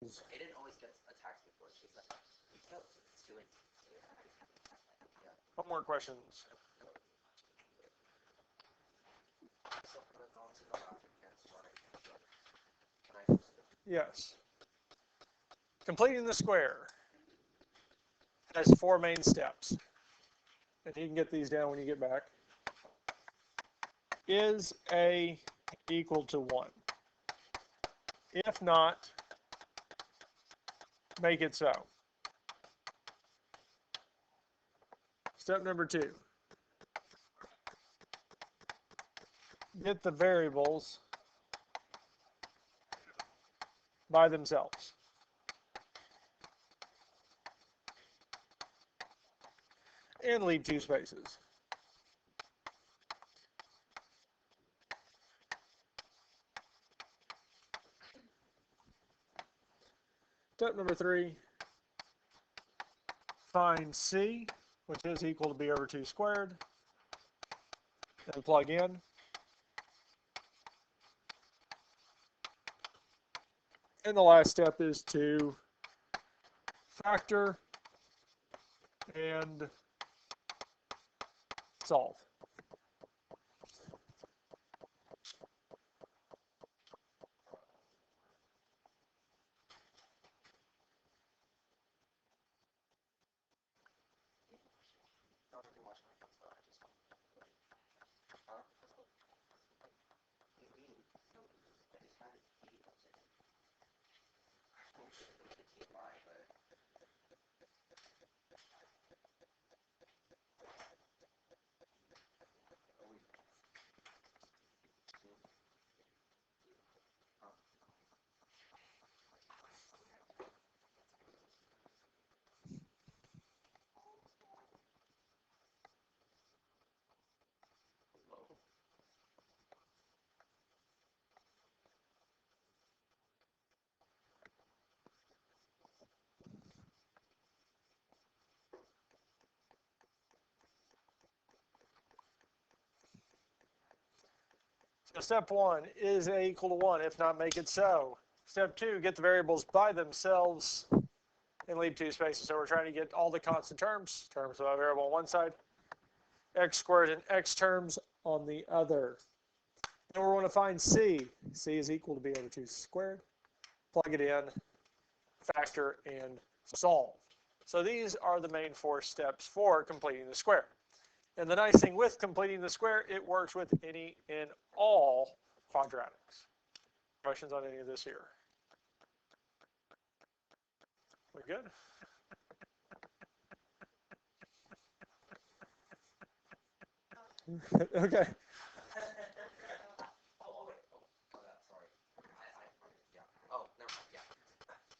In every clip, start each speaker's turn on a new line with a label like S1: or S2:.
S1: It didn't always get attacked before. She's like, no, it's doing. Yeah.
S2: What more questions? Yes. Completing the square has 4 main steps. And you can get these down when you get back. Is A equal to 1? If not, make it so. Step number 2. Get the variables by themselves. And leave 2 spaces. Step number 3, find C, which is equal to B over 2 squared, and plug in. And the last step is to factor and solve. So step 1, is A equal to 1? If not, make it so. Step 2, get the variables by themselves and leave 2 spaces. So we're trying to get all the constant terms of a variable on one side, x squared and x terms on the other. And we want to find C. C is equal to B over 2 squared. Plug it in, factor, and solve. So these are the main 4 steps for completing the square. And the nice thing with completing the square, it works with any and all quadratics. Questions on any of this here? We good? Okay.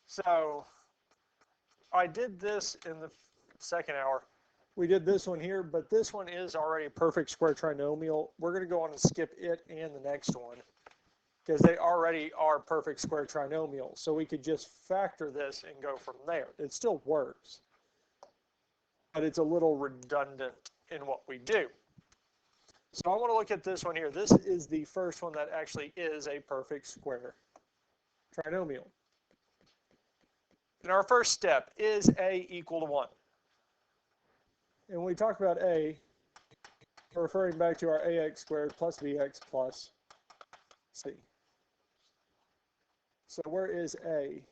S2: So I did this in the second hour. We did this one here, but this one is already a perfect square trinomial. We're going to go on and skip it and the next one because they already are perfect square trinomials. So we could just factor this and go from there. It still works, but it's a little redundant in what we do. So I want to look at this one here. This is the first one that actually is a perfect square trinomial. And our first step is A equal to 1. And when we talk about A, we're referring back to our ax squared plus bx plus c. So where is A?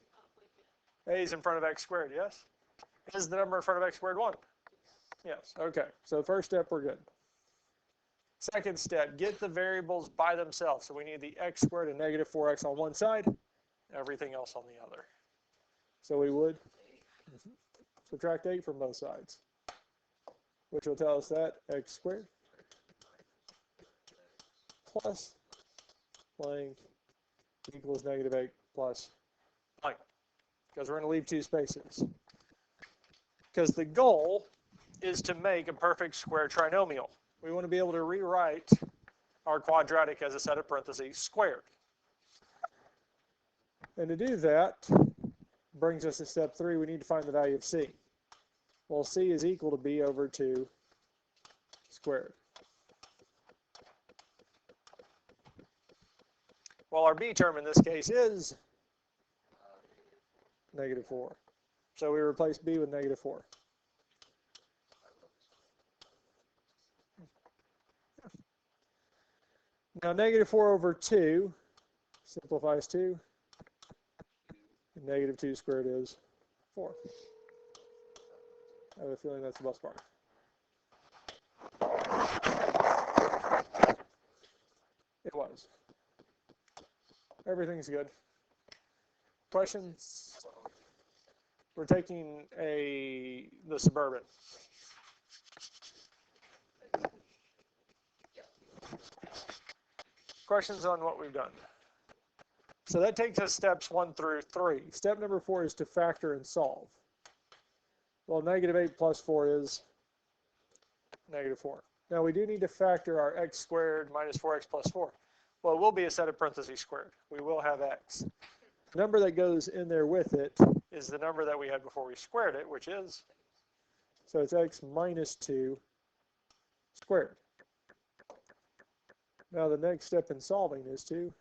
S2: A is in front of x squared, yes? Is the number in front of x squared 1? Yes, okay. So first step, we're good. Second step, get the variables by themselves. So we need the x squared and negative 4x on one side, everything else on the other. So we would subtract 8 from both sides, which will tell us that x squared plus blank equals negative 8 plus blank, because we're going to leave 2 spaces. Because the goal is to make a perfect square trinomial. We want to be able to rewrite our quadratic as a set of parentheses squared. And to do that brings us to step 3. We need to find the value of c. Well, c is equal to b over 2 squared. Well, our b term in this case is negative 4. So we replace b with negative 4. Now negative 4 over 2 simplifies 2. And negative 2 squared is 4. I have a feeling that's the bus bar. It was. Everything's good. Questions? We're taking the Suburban. Questions on what we've done? So that takes us steps 1 through 3. Step number 4 is to factor and solve. Well, negative 8 plus 4 is negative 4. Now we do need to factor our x squared minus 4x plus 4. Well, it will be a set of parentheses squared. We will have x. The number that goes in there with it is the number that we had before we squared it, which is, so it's x minus 2 squared. Now the next step in solving is to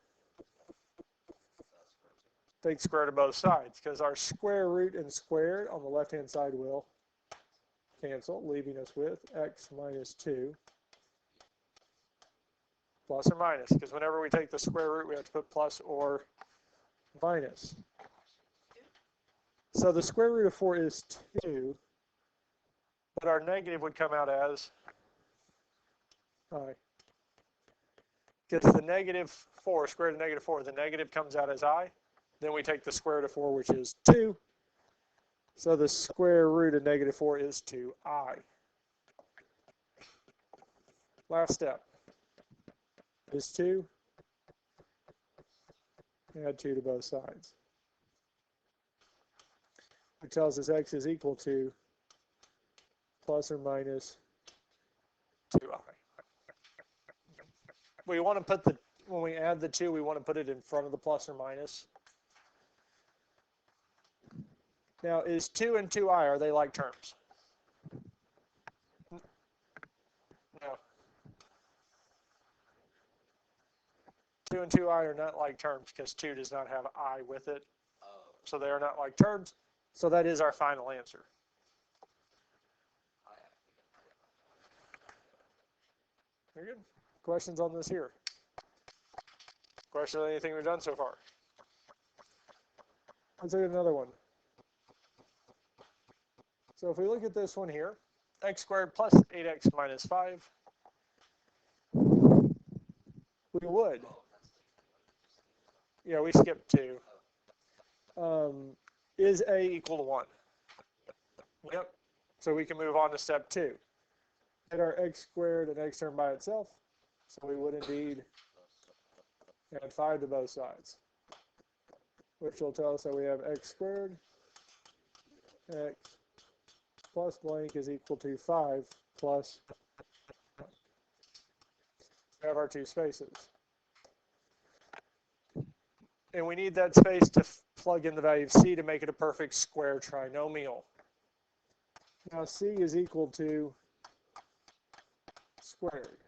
S2: take square root of both sides, because our square root and squared on the left-hand side will cancel, leaving us with x minus 2 plus or minus, because whenever we take the square root, we have to put plus or minus. So the square root of 4 is 2, but our negative would come out as I. Because the negative 4, square root of negative 4, the negative comes out as I. Then we take the square root of 4, which is 2. So the square root of negative 4 is 2i. Last step is 2. Add 2 to both sides. It tells us x is equal to plus or minus 2i. We want to put when we add the 2, we want to put it in front of the plus or minus. Now, is 2 and 2i, are they like terms? No. 2 and 2i are not like terms because 2 does not have I with it. So they are not like terms. So that is our final answer. Very good. Questions on this here? Questions on anything we've done so far? Let's look at another one. So if we look at this one here, x squared plus 8x minus 5, we would. Yeah, we skipped 2. Is a equal to 1? Yep. So we can move on to step 2. Get our x squared and x term by itself. So we would indeed add 5 to both sides, which will tell us that we have x squared x plus blank is equal to 5 plus 1. We have our 2 spaces. And we need that space to plug in the value of c to make it a perfect square trinomial. Now c is equal to squared.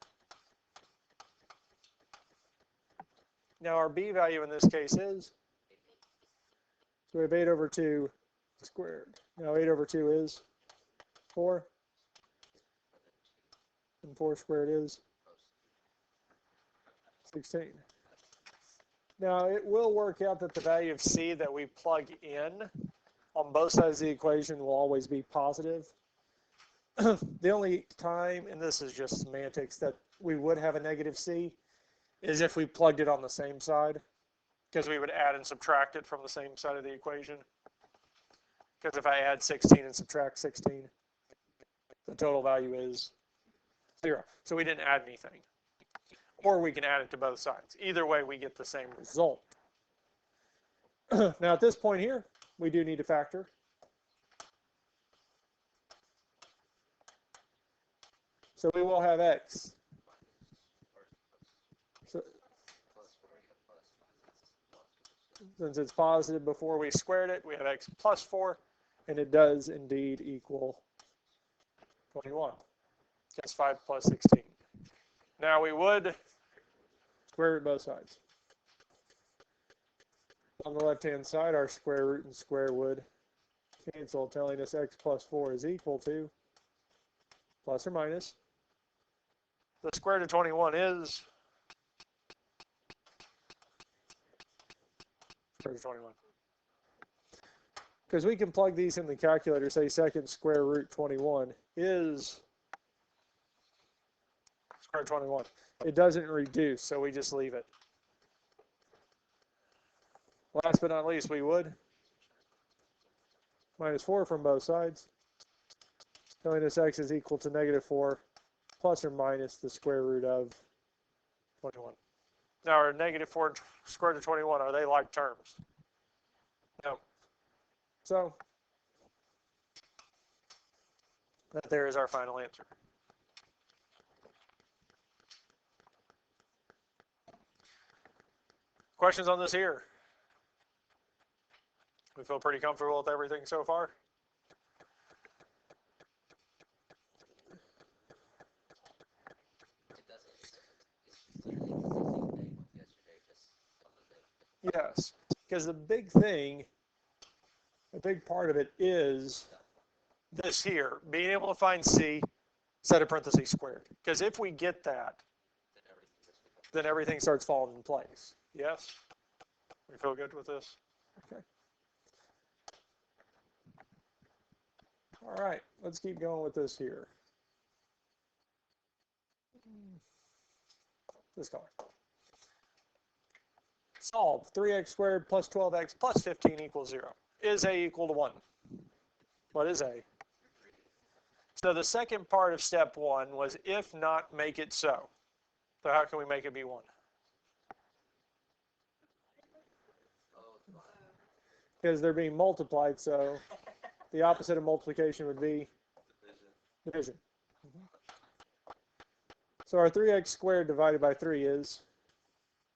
S2: Now our b value in this case is, so we have 8 over 2 squared. Now 8 over 2 is 4. And 4 squared is 16. Now it will work out that the value of c that we plug in on both sides of the equation will always be positive. The only time, and this is just semantics, that we would have a negative c is if we plugged it on the same side, because we would add and subtract it from the same side of the equation. Because if I add 16 and subtract 16, the total value is 0. So we didn't add anything. Or we can add it to both sides. Either way, we get the same result. Now at this point here, we do need to factor. So we will have x. So, since it's positive before we squared it, we have x plus 4, and it does indeed equal 21. That's 5 plus 16. Now we would square root both sides. On the left-hand side, our square root and square would cancel, telling us x plus 4 is equal to plus or minus. The square root of 21 is square root of 21. Because we can plug these in the calculator, say second square root 21 is square root 21. It doesn't reduce, so we just leave it. Last but not least, we would minus 4 from both sides, telling us x is equal to negative 4 plus or minus the square root of 21. Now, are negative 4 and square root of 21, are they like terms? No. So, that there is our final answer. Questions on this here? We feel pretty comfortable with everything so far?
S1: It does. It's literally the same thing with yesterday, just a little bit.
S2: Yes, because the big thing, a big part of it is this here, being able to find C, set of parentheses squared. Because if we get that, then everything starts falling in place. Yes? We feel good with this? Okay. All right, let's keep going with this here. This color. Solve 3x squared plus 12x plus 15 equals 0. Is a equal to 1? What is a? So the second part of step 1 was if not, make it so. So how can we make it be 1? Because they're being multiplied, so the opposite of multiplication would be division. So our 3x squared divided by 3 is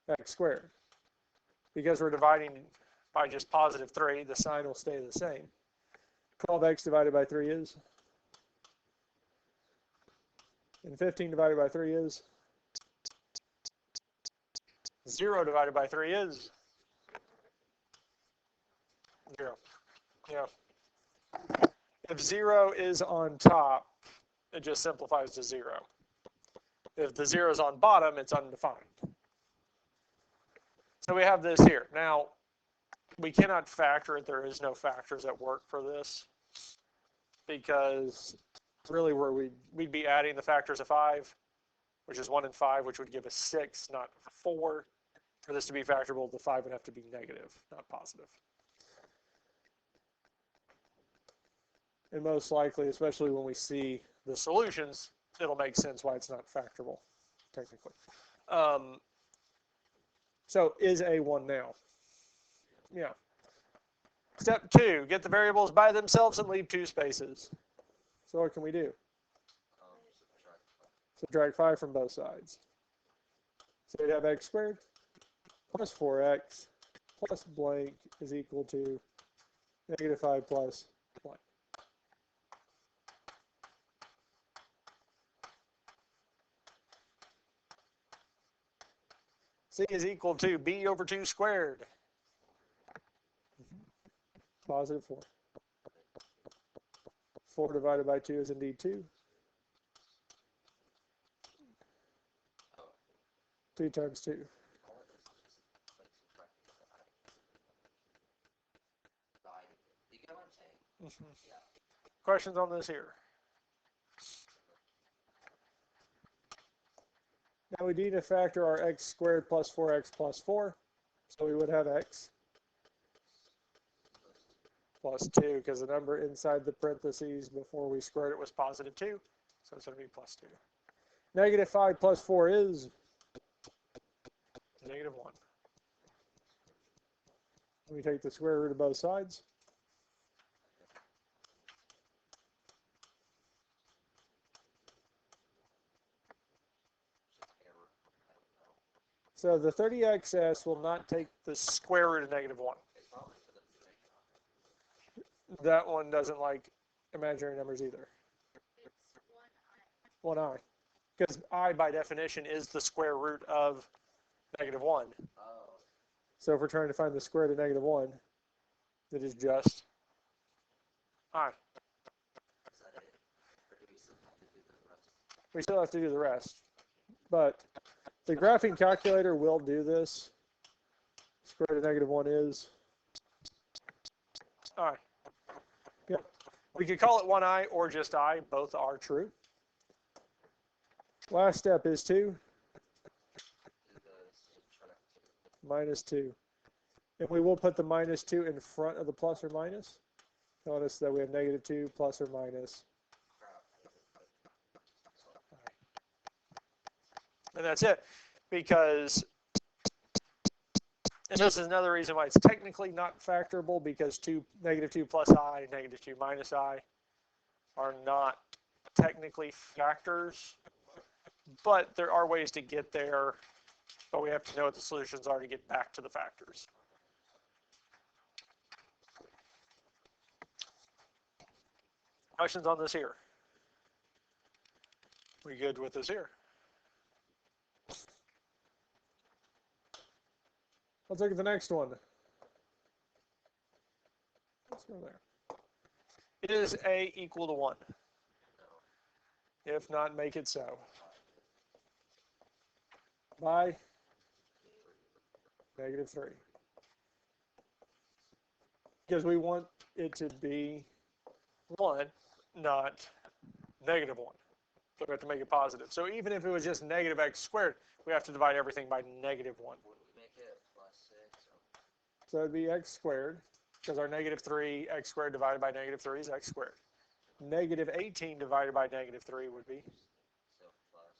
S2: x squared. Because we're dividing by just positive 3, the sign will stay the same. 12x divided by 3 is? And 15 divided by 3 is? 0 divided by 3 is? 0. Yeah. If 0 is on top, it just simplifies to 0. If the 0 is on bottom, it's undefined. So we have this here. Now, we cannot factor it. There is no factors at work for this because really where we'd be adding the factors of 5, which is 1 and 5, which would give us 6, not 4. For this to be factorable, the 5 would have to be negative, not positive. And most likely, especially when we see the solutions, it'll make sense why it's not factorable, technically. So is A 1 now? Yeah. Step 2, get the variables by themselves and leave 2 spaces. So what can we do? Subtract 5 from both sides. So we'd have x squared plus 4x plus blank is equal to negative 5 plus blank. C is equal to b over 2 squared. Positive 4. 4 divided by 2 is indeed 2. 2 times 2. Mm-hmm. Questions on this here? Now we need to factor our x squared plus 4x plus 4. So we would have x plus 2 because the number inside the parentheses before we squared it was positive 2. So it's going to be plus 2. Negative 5 plus 4 is negative 1. We take the square root of both sides. So the 30xs will not take the square root of negative 1. That one doesn't like imaginary numbers either. It's 1i. Because I, by definition, is the square root of negative 1. So if we're trying to find the square root of negative 1, it is just I. We still have to do the rest. But the graphing calculator will do this. Square root of negative 1 is I. Yep. We could call it 1I or just I. Both are true. Last step is 2 minus 2. And we will put the minus 2 in front of the plus or minus, telling us that we have negative 2 plus or minus. And that's it. Because, and this is another reason why it's technically not factorable, because negative 2 plus I, negative 2 minus I are not technically factors. But there are ways to get there, but we have to know what the solutions are to get back to the factors. Questions on this here? We good with this here? Let's look at the next one. Let's go there. Is A equal to 1? If not, make it so. By negative 3. Because we want it to be 1, not negative 1. So we have to make it positive. So even if it was just negative x squared, we have to divide everything by negative 1.
S1: Would we make it plus 6?
S2: So it'd be x squared, because our negative 3, x squared divided by negative 3 is x squared. Negative 18 divided by negative 3 would be
S1: So plus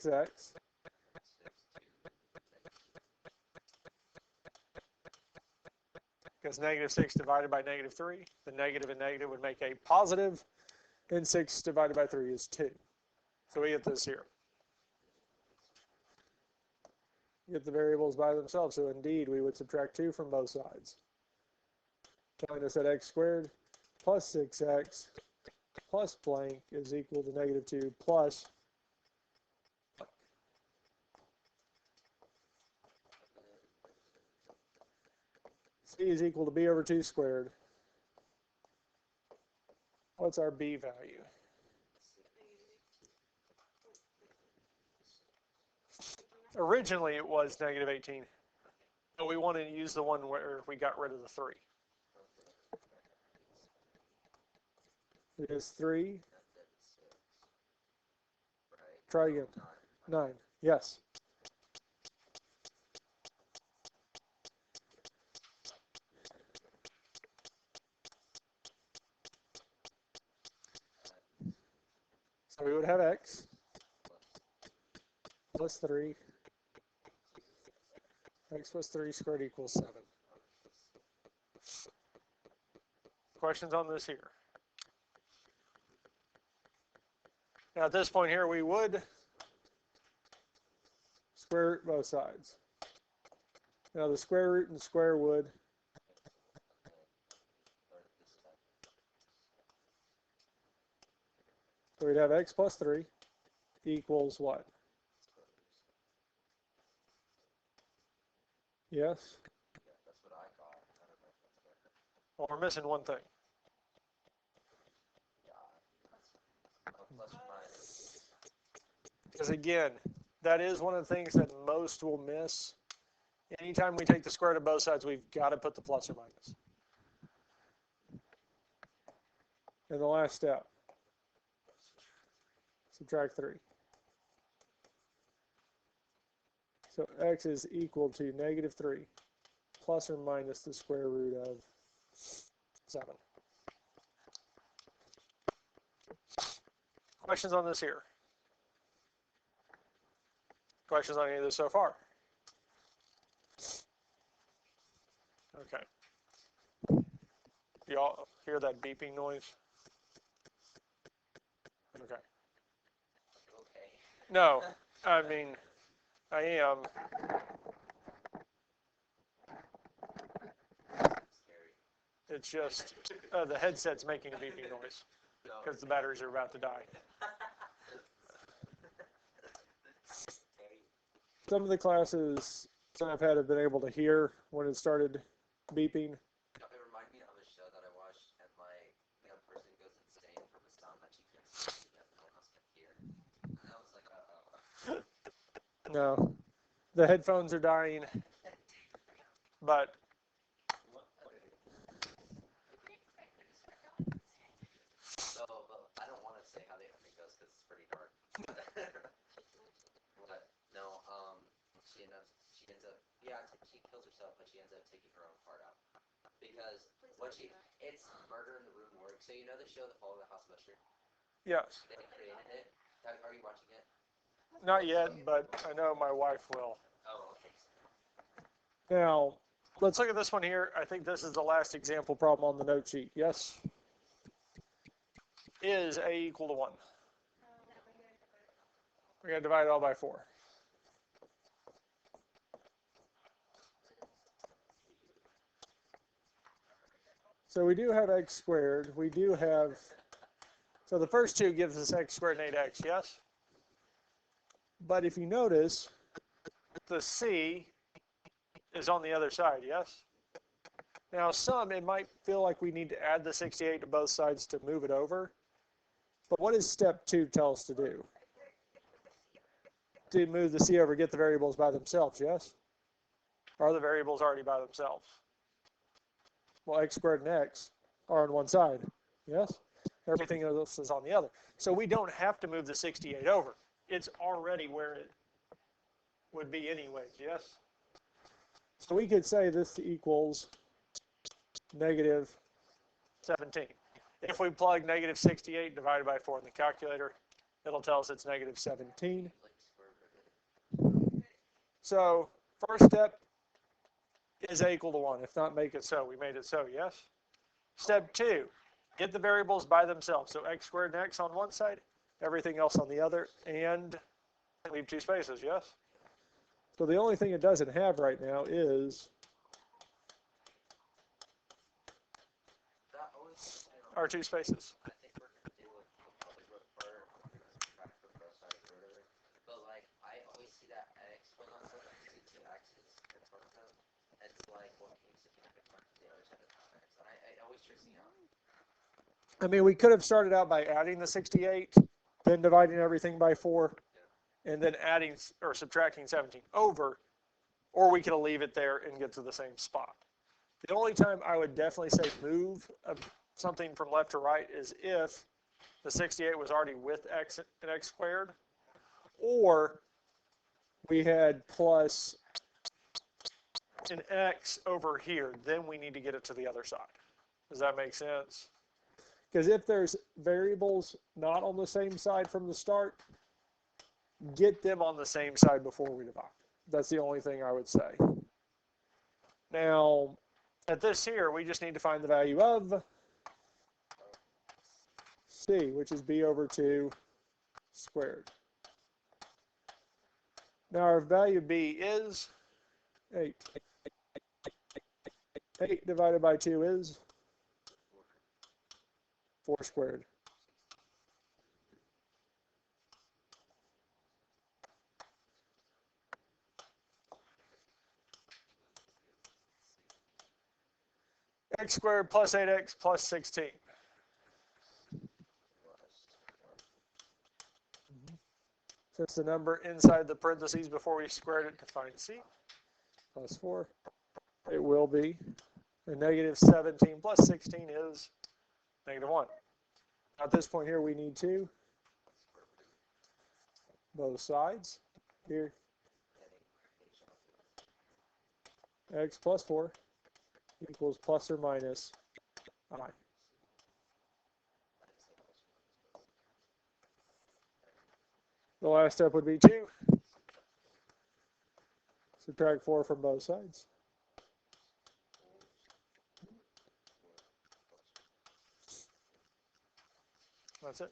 S2: 6x.
S1: 6.
S2: Because negative 6 divided by negative 3, the negative and negative would make a positive, and 6 divided by 3 is 2. So we get this here. Get the variables by themselves. So indeed, we would subtract 2 from both sides, telling us that x squared plus 6x plus blank is equal to negative 2 plus c is equal to b over 2 squared. What's our b value? Originally, it was negative 18, but we wanted to use the one where we got rid of the 3. It is 3. Try again. 9. Yes. So we would have x plus 3. X plus 3 squared equals 7. Questions on this here? Now at this point here, we would square root both sides. Now the square root and square would so we'd have x plus 3 equals what? Yes?
S1: That's what I got. I don't know if that's better.
S2: Well, we're missing one thing.
S1: Plus or minus.
S2: Because again, that is one of the things that most will miss. Anytime we take the square root of both sides, we've got to put the plus or minus. And the last step, subtract 3. So x is equal to negative 3 plus or minus the square root of 7. Questions on this here? Questions on any of this so far? Okay. Y'all hear that beeping noise? Okay.
S1: Okay.
S2: No, I mean, I am.
S1: Scary.
S2: It's just the headset's making a beeping noise because the batteries are about to die. some of the classes I've had have been able to hear when it started beeping.
S1: It reminded me of a show that I watched, and like the person goes insane from the sound that she can't see that no one else can hear. And I was like, oh.
S2: No, the headphones are dying, but
S1: So, but I don't want to say how the ending goes because it's pretty dark. But no, she ends up, yeah, she kills herself, but she ends up taking her own heart out because it's Murder in the Room Morgue. So you know the show The Fall of the House of Usher?
S2: yes,
S1: They created it. Are you watching it?
S2: not yet, but I know my wife will.
S1: Oh, okay.
S2: Now, let's look at this one here. I think this is the last example problem on the note sheet. Yes? Is A equal to 1? We're going to divide it all by 4. So we do have x squared. We do have, so the first two gives us x squared and 8x, yes? But if you notice, the c is on the other side, yes? Now it might feel like we need to add the 68 to both sides to move it over. But what does step 2 tell us to do? To move the c over, get the variables by themselves, yes? Or are the variables already by themselves? Well, x squared and x are on one side, yes? Everything else is on the other. So we don't have to move the 68 over. It's already where it would be anyways, yes? So we could say this equals negative 17. If we plug negative 68 divided by 4 in the calculator, it'll tell us it's negative 17. So first step is A equal to 1. If not, make it so. We made it so, yes? Step 2, get the variables by themselves. So x squared and x on one side, everything else on the other, and leave 2 spaces, yes? So the only thing it doesn't have right now is our 2 spaces.
S1: I think we're gonna do a algebra part. We're gonna subtract from both sides or whatever. But like, I always see that x when on something, I see 2x's in front of them. It's like, what keeps it in front of the other side of the x? And it always trips me out.
S2: I mean, we could have started out by adding the 68, then dividing everything by 4, and then adding or subtracting 17 over, or we could leave it there and get to the same spot. The only time I would definitely say move something from left to right is if the 68 was already with x and x squared, or we had plus an x over here, then we need to get it to the other side. Does that make sense? Because if there's variables not on the same side from the start, get them on the same side before we divide. That's the only thing I would say. Now, at this here, we just need to find the value of c, which is b over 2 squared. Now, our value of b is 8. 8 divided by 2 is 4 squared. X squared plus 8x plus 16. So it's the number inside the parentheses before we squared it to find c. Plus 4. It will be. And negative 17 plus 16 is negative 1. At this point here, we need to both sides. Here, x plus 4 equals plus or minus I. The last step would be to subtract 4 from both sides. That's it.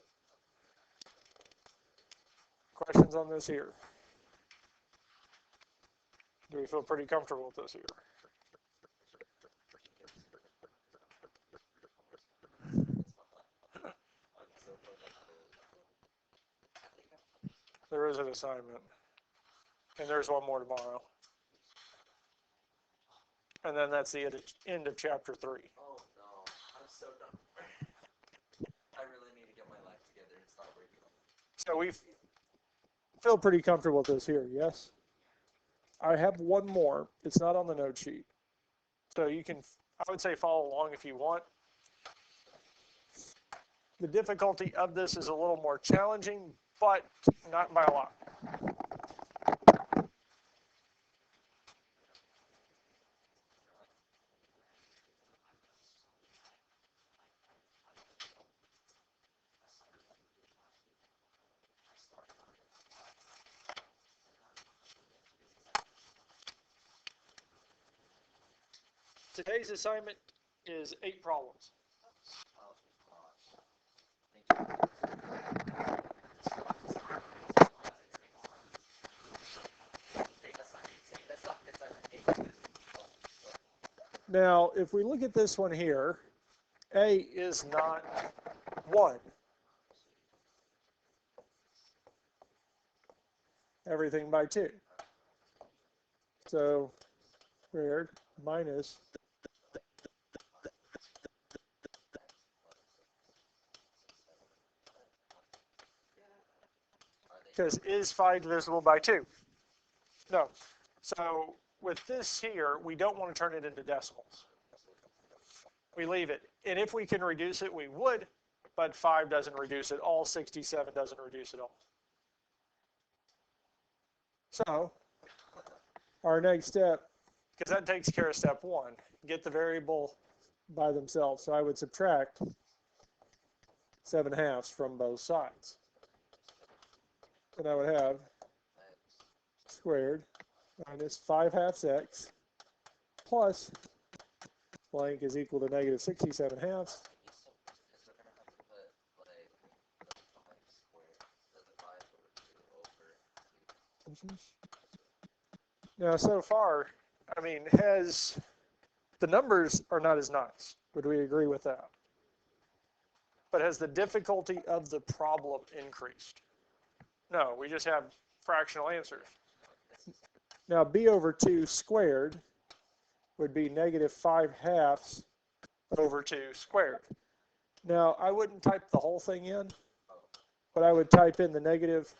S2: Questions on this here? Do we feel pretty comfortable with this here? There is an assignment. And there's one more tomorrow. And then that's the end of chapter 3.
S1: Oh no, I'm so done. I really need to get my life together and start working on it.
S2: So we feel pretty comfortable with this here, yes? I have one more. It's not on the note sheet. So you can, I would say, follow along if you want. The difficulty of this is a little more challenging, but not by a lot. Today's assignment is 8 problems.
S1: Oh gosh.
S2: Now, if we look at this one here, A is not 1. Everything by 2. So, squared minus because is 5 divisible by 2? No. So with this here, we don't want to turn it into decimals. We leave it. And if we can reduce it, we would, but 5 doesn't reduce it all. 67 doesn't reduce it all. So our next step, because that takes care of step 1, get the variable by themselves. So I would subtract 7/2 from both sides. And I would have squared minus 5/2 x plus blank is equal to negative 67/2. Now, so far, I mean, the numbers are not as nice. Would we agree with that? But has the difficulty of the problem increased? No, we just have fractional answers. Now, b over 2 squared would be negative 5/2 over 2 squared. Now, I wouldn't type the whole thing in, but I would type in the negative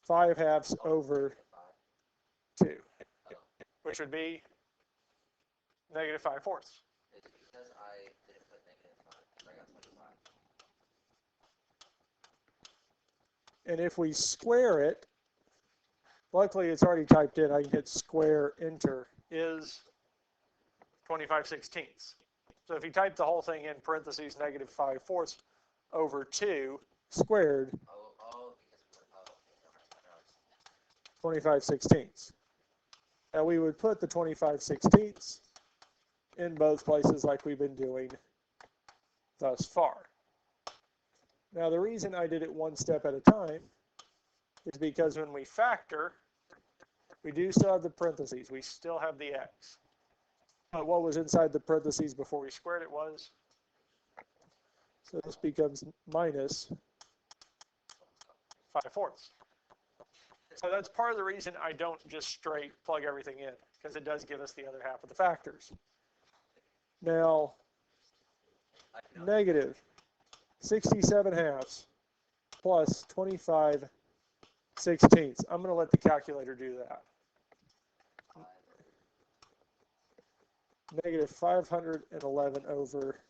S2: 5/2 over 2, which would be negative 5/4.
S1: It's because I didn't put negative 5. I got 25.
S2: And if we square it, luckily it's already typed in. I can hit square, enter, is 25/16. So if you type the whole thing in parentheses negative 5/4 over 2 squared, 25/16. Now we would put the 25/16 in both places like we've been doing thus far. Now the reason I did it one step at a time is because when we factor, we do still have the parentheses. We still have the x. But what was inside the parentheses before we squared it was? So this becomes minus 5/4. So that's part of the reason I don't just straight plug everything in, because it does give us the other half of the factors. Now, negative 67/2 plus 25/16. I'm going to let the calculator do that. Negative 511 over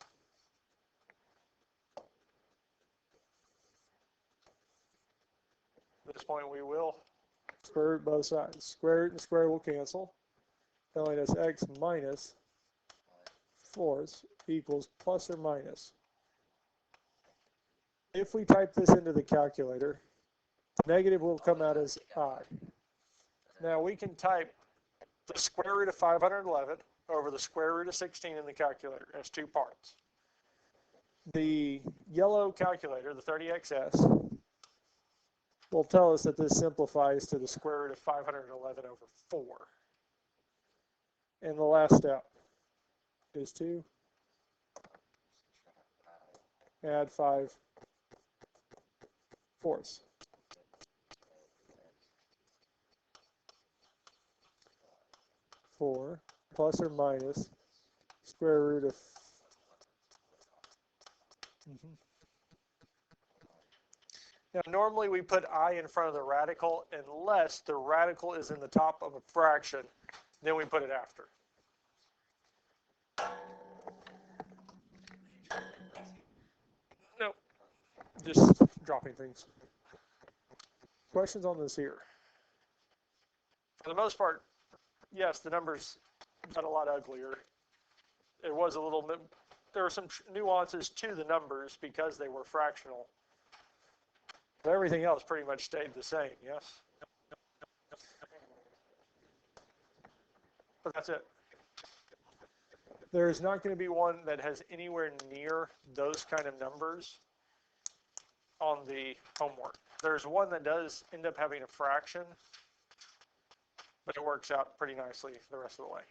S2: at this point we will square root both sides. Square root and square will cancel, telling us x minus 4 equals plus or minus. If we type this into the calculator, negative will come out as I. Now we can type the square root of 511 over the square root of 16 in the calculator as 2 parts. The yellow calculator, the 30XS, will tell us that this simplifies to the square root of 511 over 4. And the last step is to add 5/4. 4 plus or minus square root of Now, normally we put I in front of the radical unless the radical is in the top of a fraction. Then we put it after. No, just dropping things. Questions on this here? For the most part, yes, the numbers got a lot uglier. It was a little bit, there were some nuances to the numbers because they were fractional. But everything else pretty much stayed the same, yes? But that's it. There's not going to be one that has anywhere near those kind of numbers on the homework. There's one that does end up having a fraction, but it works out pretty nicely the rest of the way.